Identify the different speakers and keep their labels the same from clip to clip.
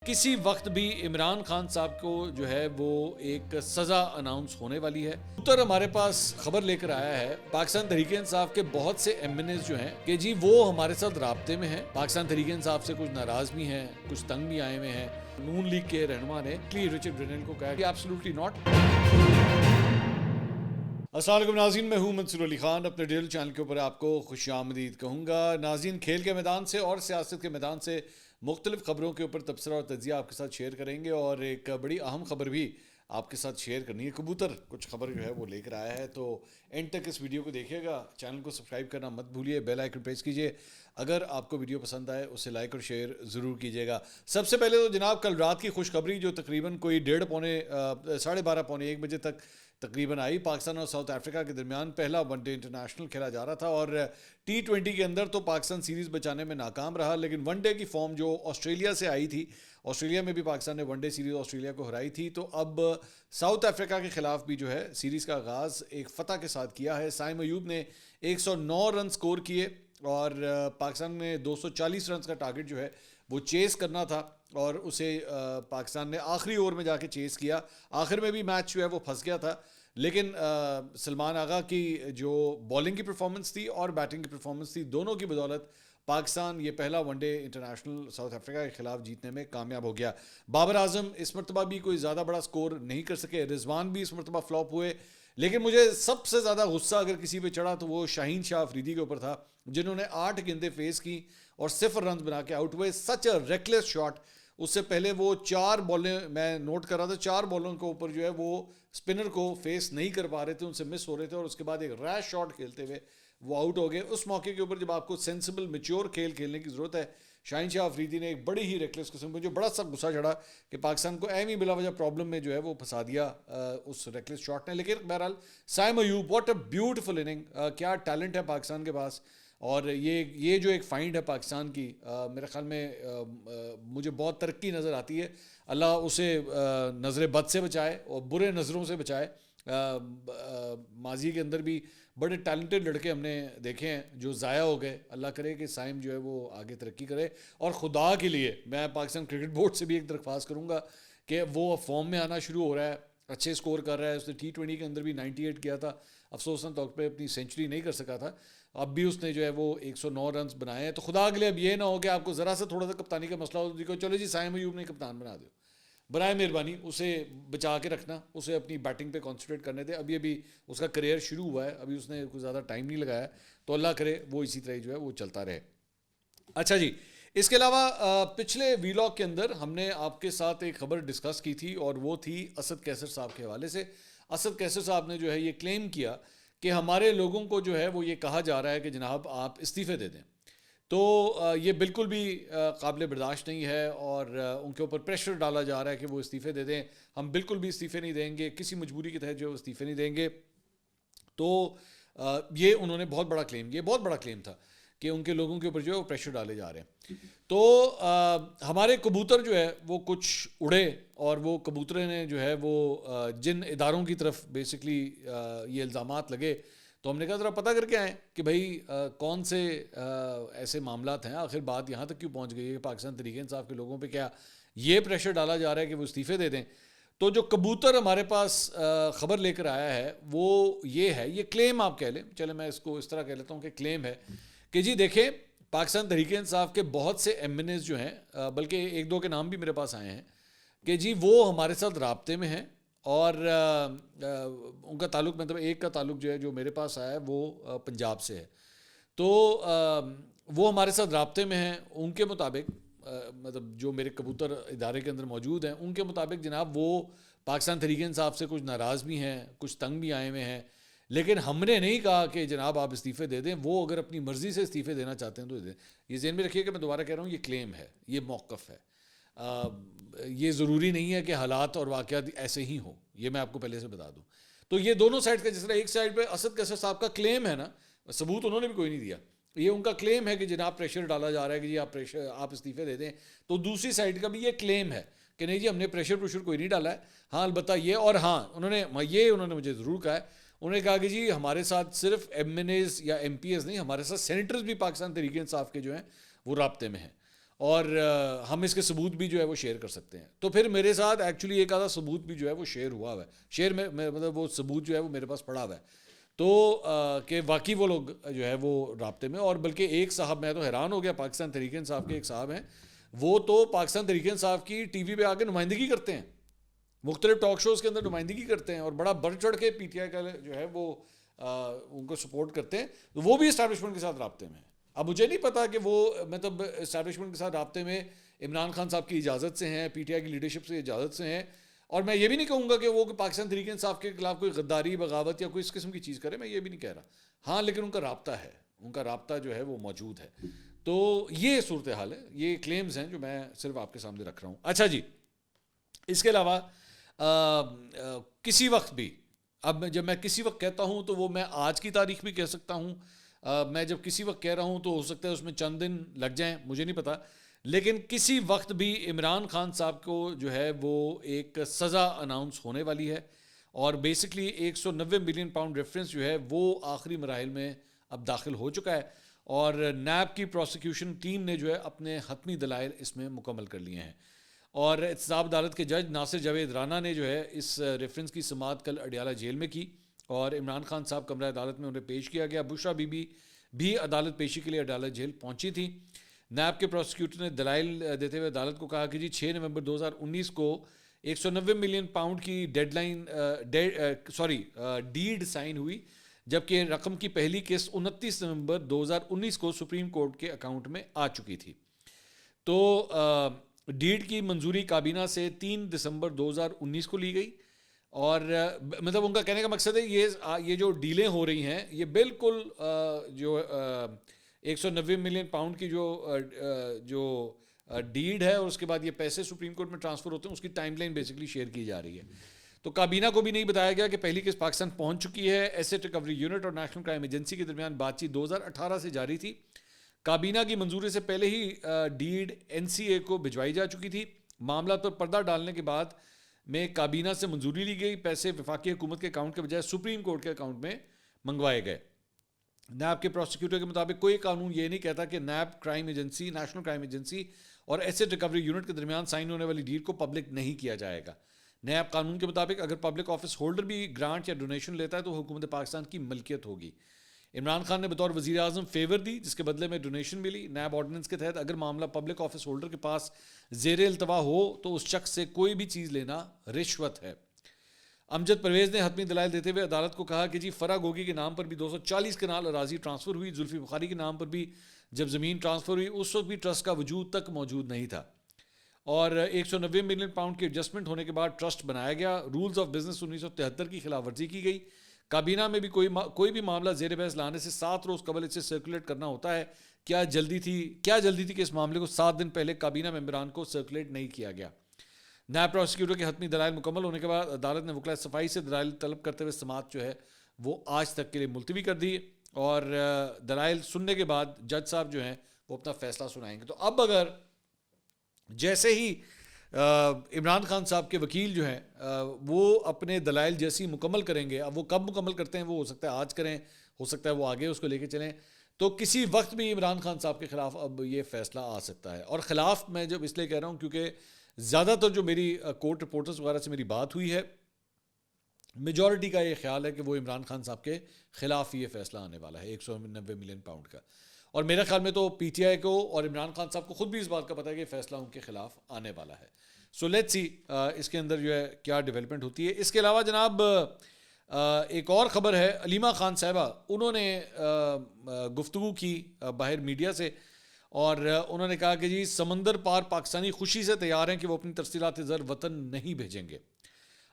Speaker 1: کسی وقت بھی عمران خان صاحب کو جو ہے وہ ایک سزا اناؤنس ہونے والی ہے. اتر ہمارے پاس خبر لے کر آیا ہے پاکستان تحریک انصاف کے بہت سے ایم این ایز جو ہیں کہ جی وہ ہمارے ساتھ رابطے میں ہیں. پاکستان تحریک انصاف سے کچھ ناراض بھی ہیں, کچھ تنگ بھی آئے ہوئے ہیں. نون لیگ کے رہنما نے رچرڈ برینل کو کہا کہ ایبسولوٹلی ناٹ. السلام علیکم ناظرین, میں ہوں منصور علی خان. اپنے ڈیل چینل کے اوپر آپ کو خوش آمدید کہوں گا. ناظرین, کھیل کے میدان سے اور سیاست کے میدان سے مختلف خبروں کے اوپر تبصرہ اور تجزیہ آپ کے ساتھ شیئر کریں گے, اور ایک بڑی اہم خبر بھی آپ کے ساتھ شیئر کرنی ہے. کبوتر کچھ خبر جو ہے وہ لے کر آیا ہے, تو اینڈ تک اس ویڈیو کو دیکھیے گا. چینل کو سبسکرائب کرنا مت بھولیے, بیل آئیکن پریس کیجیے. اگر آپ کو ویڈیو پسند آئے اسے لائک اور شیئر ضرور کیجیے گا. سب سے پہلے تو جناب کل رات کی خوشخبری جو تقریباً کوئی 12:30 پونے 1 بجے تک تقریباً آئی. پاکستان اور ساؤتھ افریقہ کے درمیان پہلا ون ڈے انٹرنیشنل کھیلا جا رہا تھا, اور T20 کے اندر تو پاکستان سیریز بچانے میں ناکام رہا, لیکن ون ڈے کی فارم جو آسٹریلیا سے آئی تھی, آسٹریلیا میں بھی پاکستان نے ون ڈے سیریز آسٹریلیا کو ہرائی تھی, تو اب ساؤتھ افریقہ کے خلاف بھی جو ہے سیریز کا آغاز ایک فتح کے ساتھ کیا ہے. سائم ایوب نے 109 رن سکور کیے, اور پاکستان نے 240 رنز کا ٹارگٹ جو ہے وہ چیز کرنا تھا, اور اسے پاکستان نے آخری اوور میں جا کے چیز کیا. آخر میں بھی میچ جو ہے وہ پھنس گیا تھا, لیکن سلمان آغا کی جو بالنگ کی پرفارمنس تھی اور بیٹنگ کی پرفارمنس تھی, دونوں کی بدولت پاکستان یہ پہلا one day international South Africa کے خلاف جیتنے میں کامیاب ہو گیا. بابر اعظم اس مرتبہ بھی کوئی زیادہ بڑا سکور نہیں کر سکے, رضوان بھی اس مرتبہ فلاپ ہوئے, لیکن مجھے سب سے زیادہ غصہ اگر کسی پہ چڑھا تو وہ شاہین شاہ افریدی کے اوپر تھا, جنہوں نے 8 گیندیں فیس کی اور 0 رنز بنا کے آؤٹ ہوئے. سچ اے ریکلیس شاٹ. اس سے پہلے وہ 4 بالیں میں نوٹ کر رہا تھا, 4 بالوں کے اوپر جو ہے وہ اسپنر کو فیس نہیں کر پا رہے تھے, ان سے مس ہو رہے تھے, اور اس کے بعد ایک ریش شاٹ کھیلتے ہوئے وہ آؤٹ ہو گئے. اس موقع کے اوپر جب آپ کو سینسیبل میچور کھیل کھیلنے کی ضرورت ہے, شاہین شاہ افریدی نے ایک بڑی ہی ریکلیس قسم, مجھے بڑا سا غصہ چڑھا کہ پاکستان کو اہم ہی بلا وجہ پرابلم میں جو ہے وہ پھنسا دیا اس ریکلیس شاٹ نے. لیکن بہرحال Saim Ayub, what a beautiful inning, کیا ٹیلنٹ ہے پاکستان کے پاس, اور یہ جو ایک فائنڈ ہے پاکستان کی, میرے خیال میں مجھے بہت ترقی نظر آتی ہے. اللہ اسے نظر بد سے بچائے اور برے نظروں سے بچائے. ماضی کے اندر بھی بڑے ٹیلنٹڈ لڑکے ہم نے دیکھے ہیں جو ضائع ہو گئے. اللہ کرے کہ سائم جو ہے وہ آگے ترقی کرے, اور خدا کے لیے میں پاکستان کرکٹ بورڈ سے بھی ایک درخواست کروں گا کہ وہ فارم میں آنا شروع ہو رہا ہے, اچھے سکور کر رہا ہے. اس نے T20 کے اندر بھی 98 کیا تھا, افسوساً طور پہ اپنی سینچری نہیں کر سکا تھا. اب بھی اس نے جو ہے وہ 109 رنز بنائے ہیں. تو خدا کے لیے اب یہ نہ ہو کہ آپ کو ذرا سا تھوڑا سا کپتانی کا مسئلہ ہو تو چلو جی سائم ایوب نے کپتان بنا دو. برائے مہربانی اسے بچا کے رکھنا, اسے اپنی بیٹنگ پہ کانسنٹریٹ کرنے دے. ابھی اس کا کریئر شروع ہوا ہے, ابھی اس نے کوئی زیادہ ٹائم نہیں لگایا, تو اللہ کرے وہ اسی طرح جو ہے وہ چلتا رہے. اچھا جی, اس کے علاوہ پچھلے ویلاگ کے اندر ہم نے آپ کے ساتھ ایک خبر ڈسکس کی تھی, اور وہ تھی اسد کیسر صاحب کے حوالے سے. اسد کیسر صاحب نے جو ہے یہ کلیم کیا کہ ہمارے لوگوں کو جو ہے وہ یہ کہا جا رہا ہے کہ جناب آپ استعفے دے دیں. تو یہ بالکل بھی قابل برداشت نہیں ہے, اور ان کے اوپر پریشر ڈالا جا رہا ہے کہ وہ استعفے دے دیں. ہم بالکل بھی استعفے نہیں دیں گے, کسی مجبوری کے تحت جو استعفے نہیں دیں گے. تو یہ انہوں نے بہت بڑا کلیم تھا کہ ان کے لوگوں کے اوپر جو ہے وہ پریشر ڈالے جا رہے ہیں. تو ہمارے کبوتر جو ہے وہ کچھ اڑے, اور وہ کبوتریں نے جو ہے وہ جن اداروں کی طرف بیسکلی یہ الزامات لگے, تو ہم نے کہا ذرا پتہ کر کے آئیں کہ بھائی کون سے ایسے معاملات ہیں, آخر بات یہاں تک کیوں پہنچ گئی ہے کہ پاکستان تحریک انصاف کے لوگوں پہ کیا یہ پریشر ڈالا جا رہا ہے کہ وہ استعفے دے دیں. تو جو کبوتر ہمارے پاس خبر لے کر آیا ہے وہ یہ ہے, یہ کلیم آپ کہہ لیں, چلے میں اس کو اس طرح کہہ لیتا ہوں کہ کلیم ہے کہ جی دیکھیں پاکستان تحریک انصاف کے بہت سے ایم این ایز جو ہیں, بلکہ 1-2 کے نام بھی میرے پاس آئے ہیں کہ جی وہ ہمارے ساتھ رابطے میں ہیں, اور ان کا تعلق, مطلب ایک کا تعلق جو ہے جو میرے پاس آیا ہے وہ پنجاب سے ہے. تو وہ ہمارے ساتھ رابطے میں ہیں. ان کے مطابق مطلب جو میرے کبوتر ادارے کے اندر موجود ہیں ان کے مطابق جناب وہ پاکستان تحریک انصاف سے کچھ ناراض بھی ہیں, کچھ تنگ بھی آئے ہوئے ہیں, لیکن ہم نے نہیں کہا کہ جناب آپ استعفے دے دیں. وہ اگر اپنی مرضی سے استعفے دینا چاہتے ہیں تو دے دیں. یہ ذہن میں رکھیے کہ میں دوبارہ کہہ رہا ہوں, یہ کلیم ہے, یہ موقف ہے. یہ ضروری نہیں ہے کہ حالات اور واقعات ایسے ہی ہوں, یہ میں آپ کو پہلے سے بتا دوں. تو یہ دونوں سائڈ کا, جس طرح ایک سائڈ پہ اسد کیسر صاحب کا کلیم ہے نا, ثبوت انہوں نے بھی کوئی نہیں دیا, یہ ان کا کلیم ہے کہ جناب پریشر ڈالا جا رہا ہے کہ جی آپ استعفے دے دیں. تو دوسری سائڈ کا بھی یہ کلیم ہے کہ نہیں جی ہم نے پریشر کوئی نہیں ڈالا ہے. ہاں البتہ یہ, اور ہاں انہوں نے مجھے ضرور کہا ہے, انہوں نے کہا کہ جی ہمارے ساتھ صرف ایم این ایز یا ایم پی ایز نہیں, ہمارے ساتھ سینیٹرز بھی پاکستان تحریک انصاف کے جو ہیں وہ رابطے میں ہیں. اور ہم اس کے ثبوت بھی جو ہے وہ شیئر کر سکتے ہیں. تو پھر میرے ساتھ ایکچولی ایک آدھا ثبوت بھی جو ہے وہ شیئر ہوا ہے, شیئر میں مطلب وہ ثبوت جو ہے وہ میرے پاس پڑا ہوا ہے, تو کہ واقعی وہ لوگ جو ہے وہ رابطے میں. اور بلکہ ایک صاحب, میں تو حیران ہو گیا, پاکستان تحریک انصاف کے ایک صاحب ہیں, وہ تو پاکستان تحریک انصاف کی ٹی وی پہ آ کے نمائندگی کرتے ہیں, مختلف ٹاک شوز کے اندر نمائندگی کرتے ہیں, اور بڑا بڑھ چڑھ کے پی ٹی آئی کا جو ہے وہ ان کو سپورٹ کرتے ہیں. وہ بھی اسٹیبلشمنٹ کے ساتھ رابطے میں ہیں. اب مجھے نہیں پتا کہ وہ مطلب اسٹیبلشمنٹ کے ساتھ رابطے میں عمران خان صاحب کی اجازت سے ہیں, پی ٹی آئی کی لیڈرشپ سے اجازت سے ہیں. اور میں یہ بھی نہیں کہوں گا کہ وہ پاکستان تحریک انصاف کے خلاف کوئی غداری, بغاوت یا کوئی اس قسم کی چیز کرے, میں یہ بھی نہیں کہہ رہا. ہاں لیکن ان کا رابطہ ہے, ان کا رابطہ جو ہے وہ موجود ہے. تو یہ صورتحال ہے, یہ کلیمز ہیں جو میں صرف آپ کے سامنے رکھ رہا ہوں. اچھا جی, اس کے علاوہ کسی وقت بھی, اب جب میں کسی وقت کہتا ہوں تو وہ میں آج کی تاریخ بھی کہہ سکتا ہوں, میں جب کسی وقت کہہ رہا ہوں تو ہو سکتا ہے اس میں چند دن لگ جائیں, مجھے نہیں پتا, لیکن کسی وقت بھی عمران خان صاحب کو جو ہے وہ ایک سزا اناؤنس ہونے والی ہے. اور بیسکلی 190 ملین پاؤنڈ ریفرنس جو ہے وہ آخری مراحل میں اب داخل ہو چکا ہے, اور نیب کی پروسیکیوشن ٹیم نے جو ہے اپنے حتمی دلائل اس میں مکمل کر لیے ہیں. اور احتساب عدالت کے جج ناصر جاوید رانا نے جو ہے اس ریفرنس کی سماعت کل اڈیالہ جیل میں کی, اور عمران خان صاحب کمرہ عدالت میں انہیں پیش کیا گیا. بشرا بی بی بھی عدالت پیشی کے لیے اڈیالہ جیل پہنچی تھی. نیب کے پروسیکیوٹر نے دلائل دیتے ہوئے عدالت کو کہا کہ جی 6 نومبر 2019 کو 190 ملین پاؤنڈ کی ڈیڈ سائن ہوئی, جبکہ رقم کی پہلی قسط 29 نومبر 2019 کو سپریم کورٹ کے اکاؤنٹ میں آ چکی تھی. تو ڈیڈ کی منظوری کابینہ سے 3 دسمبر 2019 کو لی گئی, اور مطلب ان کا کہنے کا مقصد ہے یہ جو ڈیلیں ہو رہی ہیں یہ بالکل جو 190 ملین پاؤنڈ کی جو ڈیڈ ہے اور اس کے بعد یہ پیسے سپریم کورٹ میں ٹرانسفر ہوتے ہیں اس کی ٹائم لائن بیسکلی شیئر کی جا رہی ہے. تو کابینہ کو بھی نہیں بتایا گیا کہ پہلی قسط پاکستان پہنچ چکی ہے. ایسیٹ ریکوری یونٹ اور نیشنل کرائم ایجنسی کے درمیان بات چیت 2018 سے جاری تھی. کابینہ کی منظوری سے پہلے ہی ڈیڈ این سی اے کو بھجوائی جا چکی تھی. معاملات پر پردہ ڈالنے کے بعد میں کابینہ سے منظوری لی گئی, پیسے وفاقی حکومت کے اکاؤنٹ کے بجائے سپریم کورٹ کے اکاؤنٹ میں منگوائے گئے. نیب کے پروسیکیوٹر کے مطابق کوئی قانون یہ نہیں کہتا کہ NAB crime agency, national crime agency اور ایسیٹ ریکوری یونٹ کے درمیان سائن ہونے والی ڈیل کو پبلک نہیں کیا جائے گا. نیب قانون کے مطابق اگر پبلک آفس ہولڈر بھی گرانٹ یا ڈونیشن لیتا ہے تو حکومت پاکستان کی ملکیت ہوگی. عمران خان نے بطور وزیر اعظم فیور دی جس کے بدلے میں ڈونیشن ملی. نیب آرڈیننس کے تحت اگر معاملہ پبلک آفس ہولڈر کے پاس زیر التوا ہو تو اس شخص سے کوئی بھی چیز لینا رشوت ہے. امجد پرویز نے حتمی دلائل دیتے ہوئے عدالت کو کہا کہ جی فرا گوگی کے نام پر بھی 240 کنال اراضی ٹرانسفر ہوئی, زلفی بخاری کے نام پر بھی جب زمین ٹرانسفر ہوئی اس وقت بھی ٹرسٹ کا وجود تک موجود نہیں تھا, اور 190 ملین پاؤنڈ کی ایڈجسٹمنٹ ہونے کے بعد ٹرسٹ بنایا گیا. رولز آف بزنس 1973 کی خلاف ورزی کی گئی. کابینہ میں بھی کوئی بھی معاملہ زیر بحث لانے سے 7 روز قبل اسے سرکولیٹ کرنا ہوتا ہے. کیا جلدی تھی کہ اس معاملے کو 7 دن پہلے کابینہ ممبران کو سرکولیٹ نہیں کیا گیا. نیب پروسیکیوٹر کے حتمی دلائل مکمل ہونے کے بعد عدالت نے وکلاء صفائی سے دلائل طلب کرتے ہوئے سماعت جو ہے وہ آج تک کے لیے ملتوی کر دی, اور دلائل سننے کے بعد جج صاحب جو ہیں وہ اپنا فیصلہ سنائیں گے. تو اب اگر جیسے ہی عمران خان صاحب کے وکیل جو ہیں وہ اپنے دلائل جیسی مکمل کریں گے, اب وہ کب مکمل کرتے ہیں وہ ہو سکتا ہے آج کریں, ہو سکتا ہے وہ آگے اس کو لے کے چلیں, تو کسی وقت بھی عمران خان صاحب کے خلاف اب یہ فیصلہ آ سکتا ہے. اور خلاف میں جب اس لیے کہہ رہا ہوں کیونکہ زیادہ تر جو میری کورٹ رپورٹرز وغیرہ سے میری بات ہوئی ہے, میجورٹی کا یہ خیال ہے کہ وہ عمران خان صاحب کے خلاف یہ فیصلہ آنے والا ہے 190 ملین پاؤنڈ کا. اور میرے خیال میں تو پی ٹی آئی کو اور عمران خان صاحب کو خود بھی اس بات کا پتہ ہے کہ یہ فیصلہ ان کے خلاف آنے والا ہے. سو لیٹس سی اس کے اندر جو ہے کیا ڈیولپمنٹ ہوتی ہے. اس کے علاوہ جناب ایک اور خبر ہے, علیمہ خان صاحبہ انہوں نے گفتگو کی باہر میڈیا سے, اور انہوں نے کہا کہ جی سمندر پار پاکستانی خوشی سے تیار ہیں کہ وہ اپنی ترسیلات زر وطن نہیں بھیجیں گے.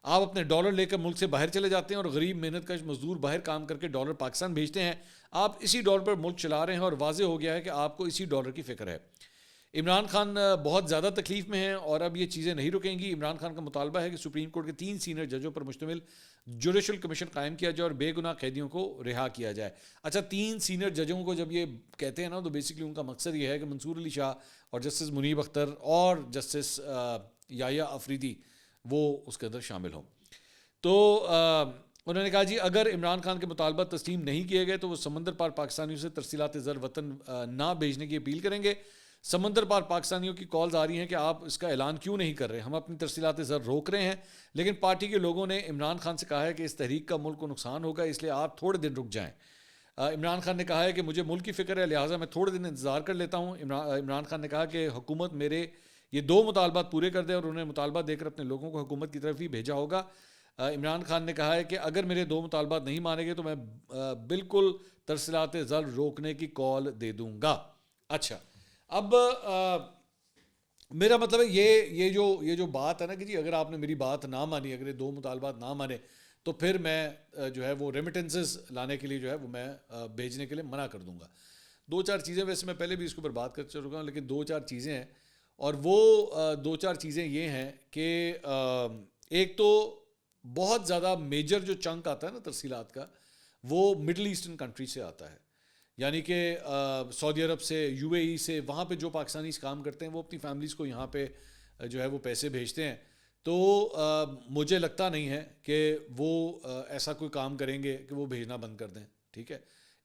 Speaker 1: آپ اپنے ڈالر لے کر ملک سے باہر چلے جاتے ہیں اور غریب محنت کش مزدور باہر کام کر کے ڈالر پاکستان بھیجتے ہیں. آپ اسی ڈالر پر ملک چلا رہے ہیں اور واضح ہو گیا ہے کہ آپ کو اسی ڈالر کی فکر ہے. عمران خان بہت زیادہ تکلیف میں ہیں اور اب یہ چیزیں نہیں رکیں گی. عمران خان کا مطالبہ ہے کہ سپریم کورٹ کے 3 سینئر ججوں پر مشتمل جوڈیشل کمیشن قائم کیا جائے اور بے گناہ قیدیوں کو رہا کیا جائے. اچھا 3 سینئر ججوں کو جب یہ کہتے ہیں نا تو بیسکلی ان کا مقصد یہ ہے کہ منصور علی شاہ اور جسٹس منیب اختر اور جسٹس یحییٰ آفریدی وہ اس کے اندر شامل ہوں. تو انہوں نے کہا جی اگر عمران خان کے مطالبات تسلیم نہیں کیے گئے تو وہ سمندر پار پاکستانیوں سے ترسیلات زر وطن نہ بھیجنے کی اپیل کریں گے. سمندر پار پاکستانیوں کی کالز آ رہی ہیں کہ آپ اس کا اعلان کیوں نہیں کر رہے. ہم اپنی ترسیلات زر روک رہے ہیں, لیکن پارٹی کے لوگوں نے عمران خان سے کہا ہے کہ اس تحریک کا ملک کو نقصان ہوگا, اس لیے آپ تھوڑے دن رک جائیں. عمران خان نے کہا ہے کہ مجھے ملک کی فکر ہے, لہٰذا میں تھوڑے دن انتظار کر لیتا ہوں. عمران خان نے کہا کہ حکومت میرے یہ 2 مطالبات پورے کر دے, اور انہوں نے مطالبہ دے کر اپنے لوگوں کو حکومت کی طرف ہی بھیجا ہوگا. عمران خان نے کہا ہے کہ اگر میرے 2 مطالبات نہیں مانیں گے تو میں بالکل ترسیلات زر روکنے کی کال دے دوں گا. اچھا, اب میرا مطلب ہے یہ جو بات ہے نا کہ جی اگر آپ نے میری بات نہ مانی, اگر یہ 2 مطالبات نہ مانے, تو پھر میں جو ہے وہ ریمیٹنسز لانے کے لیے جو ہے وہ میں بھیجنے کے لیے منع کر دوں گا. 2-4 چیزیں, ویسے میں پہلے بھی اس کے اوپر بات کر چکا ہوں, لیکن 2-4 چیزیں ہیں, اور وہ 2-4 چیزیں یہ ہیں کہ ایک تو بہت زیادہ میجر جو چنک آتا ہے نا ترسیلات کا, وہ مڈل ایسٹرن کنٹری سے آتا ہے. یعنی کہ سعودی عرب سے, یو اے ای سے, وہاں پہ جو پاکستانی کام کرتے ہیں وہ اپنی فیملیز کو یہاں پہ جو ہے وہ پیسے بھیجتے ہیں. تو مجھے لگتا نہیں ہے کہ وہ ایسا کوئی کام کریں گے کہ وہ بھیجنا بند کر دیں, ٹھیک ہے,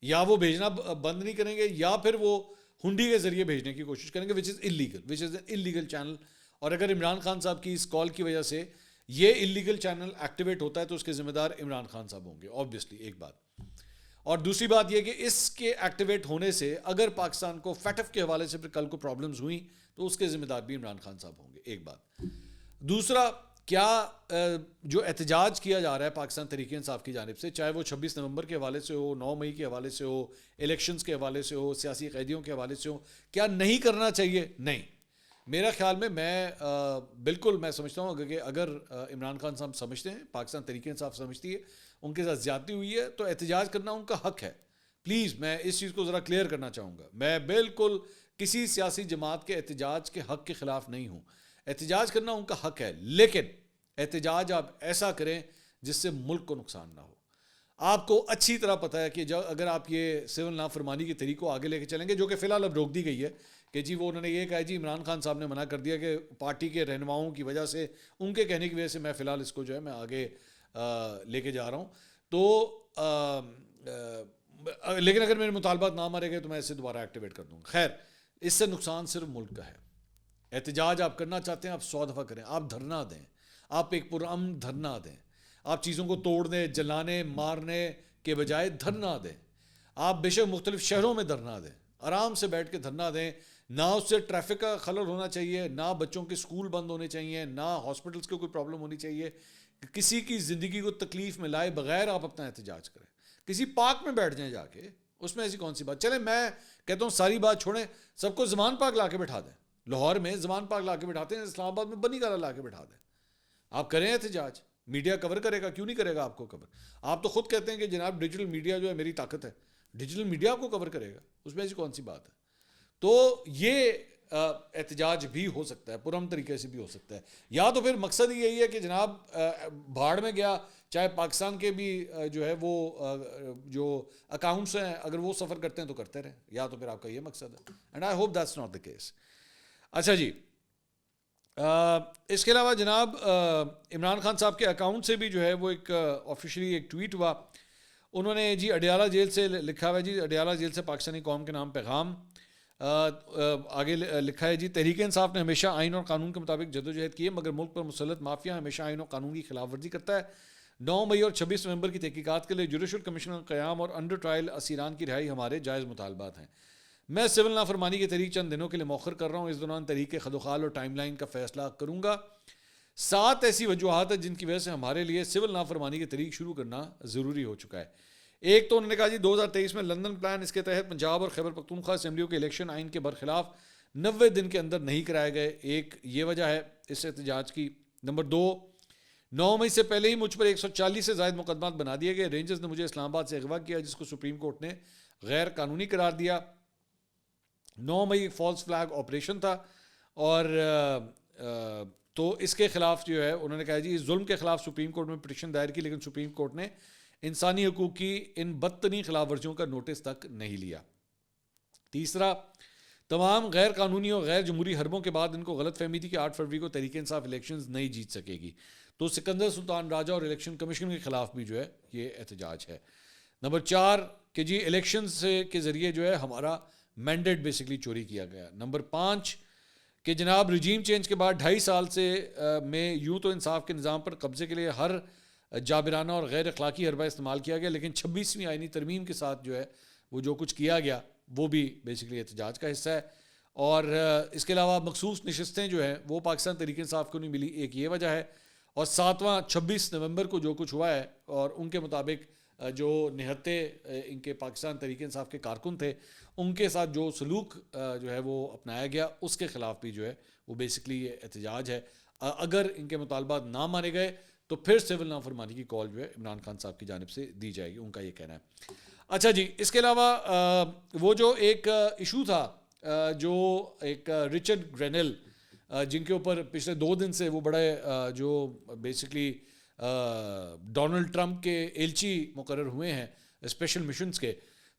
Speaker 1: یا وہ بھیجنا بند نہیں کریں گے, یا پھر وہ ہنڈی کے ذریعے بھیجنے کی کوشش کریں گے, وچ از این اللیگل چینل. اور اگر عمران خان صاحب کی اس کال کی وجہ سے یہ اللیگل چینل ایکٹیویٹ ہوتا ہے تو اس کے ذمہ دار عمران خان صاحب ہوں گے, آبویسلی, ایک بات. اور دوسری بات یہ کہ اس کے ایکٹیویٹ ہونے سے اگر پاکستان کو فیٹف کے حوالے سے پھر کل کو پرابلمز ہوئیں تو اس کے ذمہ دار بھی عمران خان صاحب ہوں گے, ایک بات. دوسرا, کیا جو احتجاج کیا جا رہا ہے پاکستان تحریک انصاف کی جانب سے, چاہے وہ 26 نومبر کے حوالے سے ہو, 9 مئی کے حوالے سے ہو, الیکشنز کے حوالے سے ہو, سیاسی قیدیوں کے حوالے سے ہو, کیا نہیں کرنا چاہیے؟ نہیں, میرا خیال میں بالکل میں سمجھتا ہوں کہ اگر عمران خان صاحب سمجھتے ہیں, پاکستان تحریک انصاف سمجھتی ہے ان کے ساتھ زیادتی ہوئی ہے, تو احتجاج کرنا ان کا حق ہے. پلیز میں اس چیز کو ذرا کلیئر کرنا چاہوں گا, میں بالکل کسی سیاسی جماعت کے احتجاج کے حق کے خلاف نہیں ہوں. احتجاج کرنا ان کا حق ہے, لیکن احتجاج آپ ایسا کریں جس سے ملک کو نقصان نہ ہو. آپ کو اچھی طرح پتہ ہے کہ اگر آپ یہ سول نافرمانی کی طریق کو آگے لے کے چلیں گے, جو کہ فی الحال اب روک دی گئی ہے کہ جی وہ انہوں نے یہ کہا جی عمران خان صاحب نے منع کر دیا کہ پارٹی کے رہنماؤں کی وجہ سے, ان کے کہنے کی وجہ سے میں فی الحال اس کو جو ہے میں آگے لے کے جا رہا ہوں. تو لیکن اگر میرے مطالبات نہ مارے گئے تو میں اسے دوبارہ ایکٹیویٹ کر دوں گا. خیر, اس سے نقصان صرف ملک کا ہے. احتجاج آپ کرنا چاہتے ہیں, آپ 100 دفعہ کریں, آپ دھرنا دیں, آپ ایک پرامن دھرنا دیں, آپ چیزوں کو توڑنے, جلانے, مارنے کے بجائے دھرنا دیں. آپ بے شک مختلف شہروں میں دھرنا دیں, آرام سے بیٹھ کے دھرنا دیں. نہ اس سے ٹریفک کا خلل ہونا چاہیے, نہ بچوں کے اسکول بند ہونے چاہیے, نہ ہاسپٹلس کو کوئی پرابلم ہونی چاہیے. کسی کی زندگی کو تکلیف میں لائے بغیر آپ اپنا احتجاج کریں. کسی پارک میں بیٹھ جائیں جا کے, اس میں ایسی کون سی بات. چلیں میں کہتا ہوں ساری بات چھوڑیں, سب کو زمان پارک لا کے بٹھا دیں. لاہور میں زمان پارک لا کے بٹھاتے ہیں, اسلام آباد میں بنی گالا لا کے بٹھا دیں. آپ کریں احتجاج, میڈیا کور کرے گا, کیوں نہیں کرے گا آپ کو کور. آپ تو خود کہتے ہیں کہ جناب ڈیجیٹل میڈیا جو ہے میری طاقت ہے, ڈیجیٹل میڈیا آپ کو کور کرے گا, اس میں ایسی کون سی بات ہے. تو یہ احتجاج بھی ہو سکتا ہے, پرامن طریقے سے بھی ہو سکتا ہے. یا تو پھر مقصد یہی ہے کہ جناب بھاڑ میں گیا, چاہے پاکستان کے بھی جو ہے وہ جو اکاؤنٹس ہیں اگر وہ سفر کرتے ہیں تو کرتے رہیں, یا تو پھر آپ کا یہ مقصد ہے. And I hope that's not the case. اچھا جی, اس کے علاوہ جناب عمران خان صاحب کے اکاؤنٹ سے بھی جو ہے وہ ایک آفیشلی ایک ٹویٹ ہوا. انہوں نے جی اڈیالہ جیل سے لکھا ہوا ہے, جی اڈیالہ جیل سے پاکستانی قوم کے نام پیغام. آگے لکھا ہے جی تحریک انصاف نے ہمیشہ آئین اور قانون کے مطابق جدوجہد کی ہے, مگر ملک پر مسلط مافیا ہمیشہ آئین اور قانون کی خلاف ورزی کرتا ہے. 9 مئی اور 26 نومبر کی تحقیقات کے لیے جوڈیشل کمیشن کا قیام اور انڈر ٹرائل اسیران کی رہائی ہمارے جائز مطالبات ہیں. میں سول نافرمانی کی تحریک چند دنوں کے لیے مؤخر کر رہا ہوں. اس دوران تحریک کے خدوخال اور ٹائم لائن کا فیصلہ کروں گا. 7 ایسی وجوہات ہیں جن کی وجہ سے ہمارے لیے سول نافرمانی کی تحریک شروع کرنا ضروری ہو چکا ہے. ایک تو انہوں نے کہا جی 2023 میں لندن پلان, اس کے تحت پنجاب اور خیبر پختونخوا اسمبلیوں کے الیکشن آئین کے برخلاف 90 دن کے اندر نہیں کرائے گئے. ایک یہ وجہ ہے اس احتجاج کی. نمبر 2, 9 مئی سے پہلے ہی مجھ پر 140 سے زائد مقدمات بنا دیے گئے. رینجرز نے مجھے اسلام آباد سے اغوا کیا جس کو سپریم کورٹ نے غیر قانونی قرار دیا. 9 مئی فالس فلیگ آپریشن تھا, اور تو اس کے خلاف جو ہے انہوں نے کہا جی اس ظلم کے خلاف سپریم کورٹ میں پٹیشن دائر کی, لیکن سپریم کورٹ نے انسانی حقوق کی ان بدترین خلاف ورزیوں کا نوٹس تک نہیں لیا. تیسرا, تمام غیر قانونی اور غیر جمہوری حربوں کے بعد ان کو غلط فہمی تھی کہ 8 فروری کو تحریک انصاف الیکشنز نہیں جیت سکے گی, تو سکندر سلطان راجہ اور الیکشن کمیشن کے خلاف بھی جو ہے یہ احتجاج ہے. نمبر 4 کہ جی الیکشنز کے ذریعے جو ہے ہمارا مینڈیٹ بیسکلی چوری کیا گیا. نمبر 5 کہ جناب رجیم چینج کے بعد 2.5 سال سے میں یوں تو انصاف کے نظام پر قبضے کے لیے ہر جابرانہ اور غیر اخلاقی حربہ استعمال کیا گیا, لیکن 26ویں آئینی ترمیم کے ساتھ جو ہے وہ جو کچھ کیا گیا وہ بھی بیسکلی احتجاج کا حصہ ہے. اور اس کے علاوہ مخصوص نشستیں جو ہیں وہ پاکستان تحریک انصاف کو نہیں ملی, ایک یہ وجہ ہے. اور 26 نومبر کو جو کچھ ہوا ہے اور ان کے مطابق جو نہتے ان کے پاکستان تحریک انصاف کے کارکن تھے ان کے ساتھ جو سلوک جو ہے وہ اپنایا گیا اس کے خلاف بھی جو ہے وہ بیسکلی یہ احتجاج ہے. اگر ان کے مطالبات نہ مانے گئے تو پھر سول نافرمانی کی کال جو ہے عمران خان صاحب کی جانب سے دی جائے گی, ان کا یہ کہنا ہے. اچھا جی, اس کے علاوہ وہ جو ایک ایشو تھا جو ایک رچرڈ گرینل جن کے اوپر پچھلے 2 دن سے وہ بڑے جو بیسکلی ڈونلڈ ٹرمپ کے ایلچی مقرر ہوئے ہیں اسپیشل مشنز کے,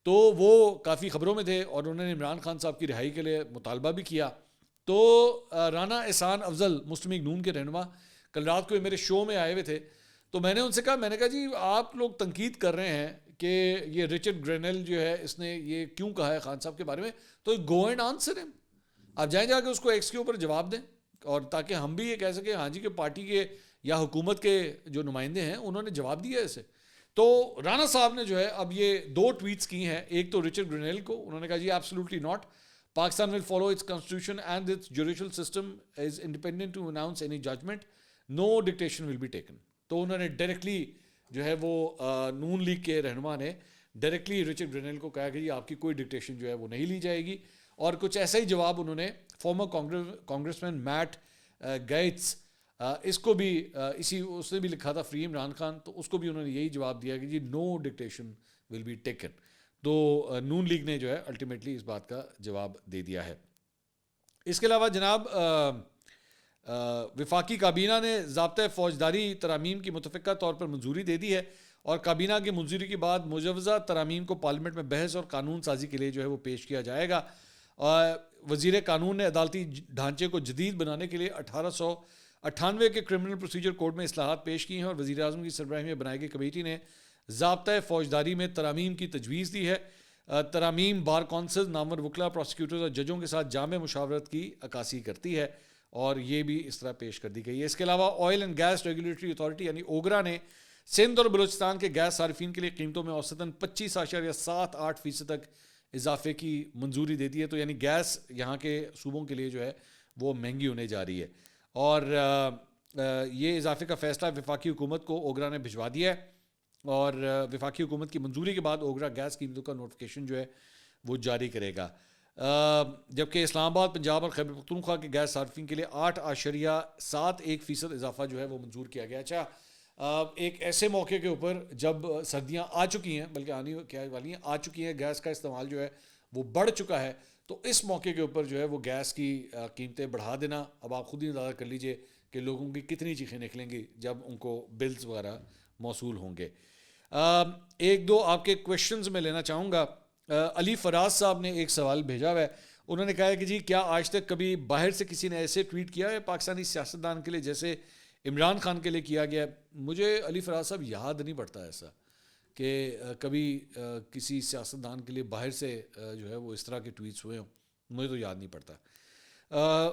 Speaker 1: تو وہ کافی خبروں میں تھے اور انہوں نے عمران خان صاحب کی رہائی کے لیے مطالبہ بھی کیا. تو رانا احسان افضل مسلم لیگ نون کے رہنما کل رات کو میرے شو میں آئے ہوئے تھے, تو میں نے ان سے کہا, میں نے کہا جی آپ لوگ تنقید کر رہے ہیں کہ یہ رچرڈ گرینل جو ہے اس نے یہ کیوں کہا ہے خان صاحب کے بارے میں, تو گو اینڈ آنسر ہم, آپ جائیں جا کے اس کو ایکس کے اوپر جواب دیں, اور تاکہ ہم بھی یہ کہہ سکیں ہاں جی کہ پارٹی کے یا حکومت کے جو نمائندے ہیں انہوں نے جواب دیا اسے. تو رانا صاحب نے جو ہے اب یہ 2 ٹویٹس کی ہیں, ایک تو رچرڈ گرینل کو انہوں نے کہا جی absolutely not, Pakistan will follow its constitution and its judicial system is independent to announce any judgment, no dictation will be taken. تو انہوں نے ڈائریکٹلی جو ہے وہ نون لیگ کے رہنما نے ڈائریکٹلی رچرڈ گرینل کو کہا کہ جی آپ کی کوئی ڈکٹیشن جو ہے وہ نہیں لی جائے گی. اور کچھ ایسا ہی جواب انہوں نے فارمر کانگریس مین میٹ گیٹس اس کو بھی اس نے بھی لکھا تھا فری عمران خان, تو اس کو بھی انہوں نے یہی جواب دیا کہ جی نو ڈکٹیشن ول بی ٹیکن. تو نون لیگ نے جو ہے الٹیمیٹلی اس بات کا جواب دے دیا ہے. اس کے علاوہ جناب وفاقی کابینہ نے ضابطۂ فوجداری ترامیم کی متفقہ طور پر منظوری دے دی ہے, اور کابینہ کی منظوری کے بعد مجوزہ ترامیم کو پارلیمنٹ میں بحث اور قانون سازی کے لیے جو ہے وہ پیش کیا جائے گا. وزیر قانون نے عدالتی ڈھانچے کو جدید بنانے کے لیے 1898 کے کرمنل پروسیجر کوڈ میں اصلاحات پیش کی ہیں, اور وزیر اعظم کی سربراہی میں بنائی گئی کمیٹی نے ضابطۂ فوجداری میں ترامیم کی تجویز دی ہے. ترامیم بار کونسل, نامور وکلا, پروسیکیوٹرز اور ججوں کے ساتھ جامع مشاورت کی عکاسی کرتی ہے, اور یہ بھی اس طرح پیش کر دی گئی ہے. اس کے علاوہ oil and gas regulatory authority یعنی اوگرا نے سندھ اور بلوچستان کے گیس صارفین کے لیے قیمتوں میں اوسطاً 25.78% تک اضافے کی منظوری دے دی ہے. تو یعنی گیس یہاں کے صوبوں کے لیے جو ہے وہ مہنگی ہونے جا رہی ہے, اور یہ اضافے کا فیصلہ وفاقی حکومت کو اوگرا نے بھجوا دیا ہے, اور وفاقی حکومت کی منظوری کے بعد اوگرا گیس قیمتوں کا نوٹیفیکیشن جو ہے وہ جاری کرے گا. جبکہ اسلام آباد, پنجاب اور خیبر پختونخوا کے گیس صارفین کے لیے 8.71% اضافہ جو ہے وہ منظور کیا گیا. اچھا, ایک ایسے موقع کے اوپر جب سردیاں آ چکی ہیں, بلکہ آنے والی ہیں, آ چکی ہیں, گیس کا استعمال جو ہے وہ بڑھ چکا ہے, تو اس موقع کے اوپر جو ہے وہ گیس کی قیمتیں بڑھا دینا, اب آپ خود ہی اندازہ کر لیجئے کہ لوگوں کی کتنی چیخیں نکلیں گی جب ان کو بلز وغیرہ موصول ہوں گے. 1-2 آپ کے کویشچنز میں لینا چاہوں گا. علی فراز صاحب نے ایک سوال بھیجا ہوا ہے, انہوں نے کہا ہے کہ جی کیا آج تک کبھی باہر سے کسی نے ایسے ٹویٹ کیا ہے پاکستانی سیاستدان کے لیے جیسے عمران خان کے لیے کیا گیا؟ مجھے علی فراز صاحب یاد نہیں پڑتا ایسا کہ کبھی کسی سیاستدان کے لیے باہر سے جو ہے وہ اس طرح کے ٹویٹس ہوئے ہوں, مجھے تو یاد نہیں پڑتا.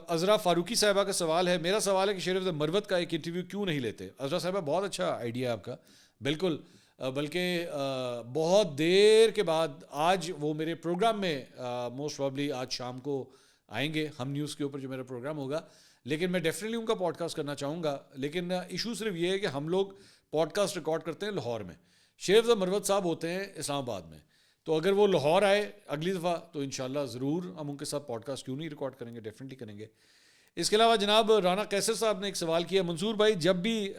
Speaker 1: عذرا فاروقی صاحبہ کا سوال ہے, میرا سوال ہے کہ شریف مروت کا ایک انٹرویو کیوں نہیں لیتے؟ عذرا صاحبہ بہت اچھا آئیڈیا ہے آپ کا, بالکل, بلکہ بہت دیر کے بعد آج وہ میرے پروگرام میں موسٹ پروبیبلی آج شام کو آئیں گے, ہم نیوز کے اوپر جو میرا پروگرام ہوگا, لیکن میں ڈیفینیٹلی ان کا پوڈ کاسٹ کرنا چاہوں گا. لیکن ایشو صرف یہ ہے کہ ہم لوگ پوڈ کاسٹ ریکارڈ کرتے ہیں لاہور میں, شیخ مروت صاحب ہوتے ہیں اسلام آباد میں, تو اگر وہ لاہور آئے اگلی دفعہ تو انشاءاللہ ضرور ہم ان کے ساتھ پوڈ کاسٹ کیوں نہیں ریکارڈ کریں گے, ڈیفینیٹلی کریں گے. اس کے علاوہ جناب رانا قیصر صاحب نے ایک سوال کیا, منصور بھائی جب بھی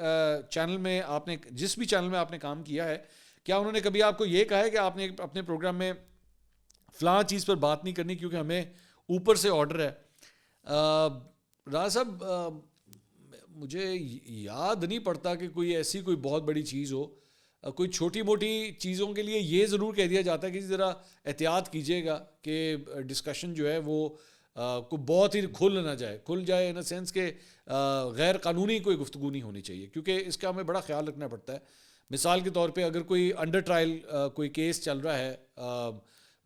Speaker 1: چینل میں آپ نے جس بھی چینل میں آپ نے کام کیا ہے, کیا انہوں نے کبھی آپ کو یہ کہا ہے کہ آپ نے اپنے پروگرام میں فلاں چیز پر بات نہیں کرنی کیونکہ ہمیں اوپر سے آرڈر ہے؟ رانا صاحب مجھے یاد نہیں پڑتا کہ کوئی ایسی کوئی بہت بڑی چیز ہو. کوئی چھوٹی موٹی چیزوں کے لیے یہ ضرور کہہ دیا جاتا ہے کہ ذرا احتیاط کیجیے گا کہ ڈسکشن جو ہے وہ کوئی بہت ہی کھل جائے ان اے سینس کہ غیر قانونی کوئی گفتگو نہیں ہونی چاہیے, کیونکہ اس کا ہمیں بڑا خیال رکھنا پڑتا ہے. مثال کے طور پہ اگر کوئی انڈر ٹرائل کوئی کیس چل رہا ہے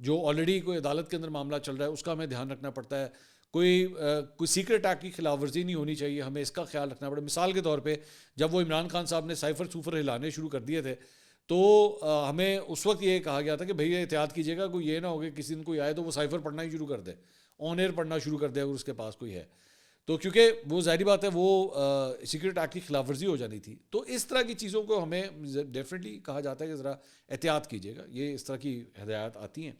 Speaker 1: جو آلریڈی کوئی عدالت کے اندر معاملہ چل رہا ہے اس کا ہمیں دھیان رکھنا پڑتا ہے. کوئی سیکرٹ ایکٹ کی خلاف ورزی نہیں ہونی چاہیے, ہمیں اس کا خیال رکھنا پڑے. مثال کے طور پہ جب وہ عمران خان صاحب نے سائفر سوفر ہلانے شروع کر دیے تھے تو ہمیں اس وقت یہ کہا گیا تھا کہ بھئی احتیاط کیجیے گا, کوئی یہ نہ ہو کہ کسی دن کوئی آئے تو وہ سائفر پڑھنا ہی شروع کر دے, آن ایئر پڑھنا شروع کر دے اگر اس کے پاس کوئی ہے تو, کیونکہ وہ ظاہری بات ہے وہ سیکرٹ ایکٹ کی خلاف ورزی ہو جانی تھی. تو اس طرح کی چیزوں کو ہمیں ڈیفینیٹلی کہا جاتا ہے کہ ذرا احتیاط کیجیے گا, یہ اس طرح کی ہدایات آتی ہیں.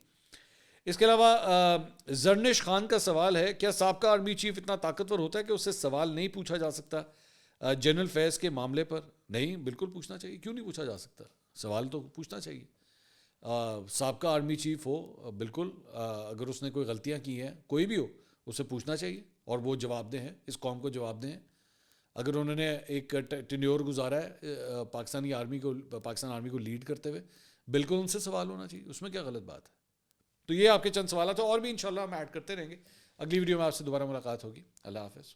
Speaker 1: اس کے علاوہ زرنش خان کا سوال ہے, کیا سابقہ آرمی چیف اتنا طاقتور ہوتا ہے کہ اس سے سوال نہیں پوچھا جا سکتا جنرل فیض کے معاملے پر؟ نہیں, بالکل پوچھنا چاہیے, کیوں نہیں پوچھا جا سکتا, سوال تو پوچھنا چاہیے. سابقہ آرمی چیف ہو, بالکل اگر اس نے کوئی غلطیاں کی ہیں, کوئی بھی ہو, اسے پوچھنا چاہیے اور وہ جواب دیں, اس قوم کو جواب دیں. اگر انہوں نے ایک ٹینیور گزارا ہے پاکستان آرمی کو لیڈ کرتے ہوئے, بالکل ان سے سوال ہونا چاہیے, اس میں کیا غلط بات ہے. تو یہ آپ کے چند سوالات ہیں, اور بھی انشاءاللہ ہم ایڈ کرتے رہیں گے. اگلی ویڈیو میں آپ سے دوبارہ ملاقات ہوگی. اللہ حافظ.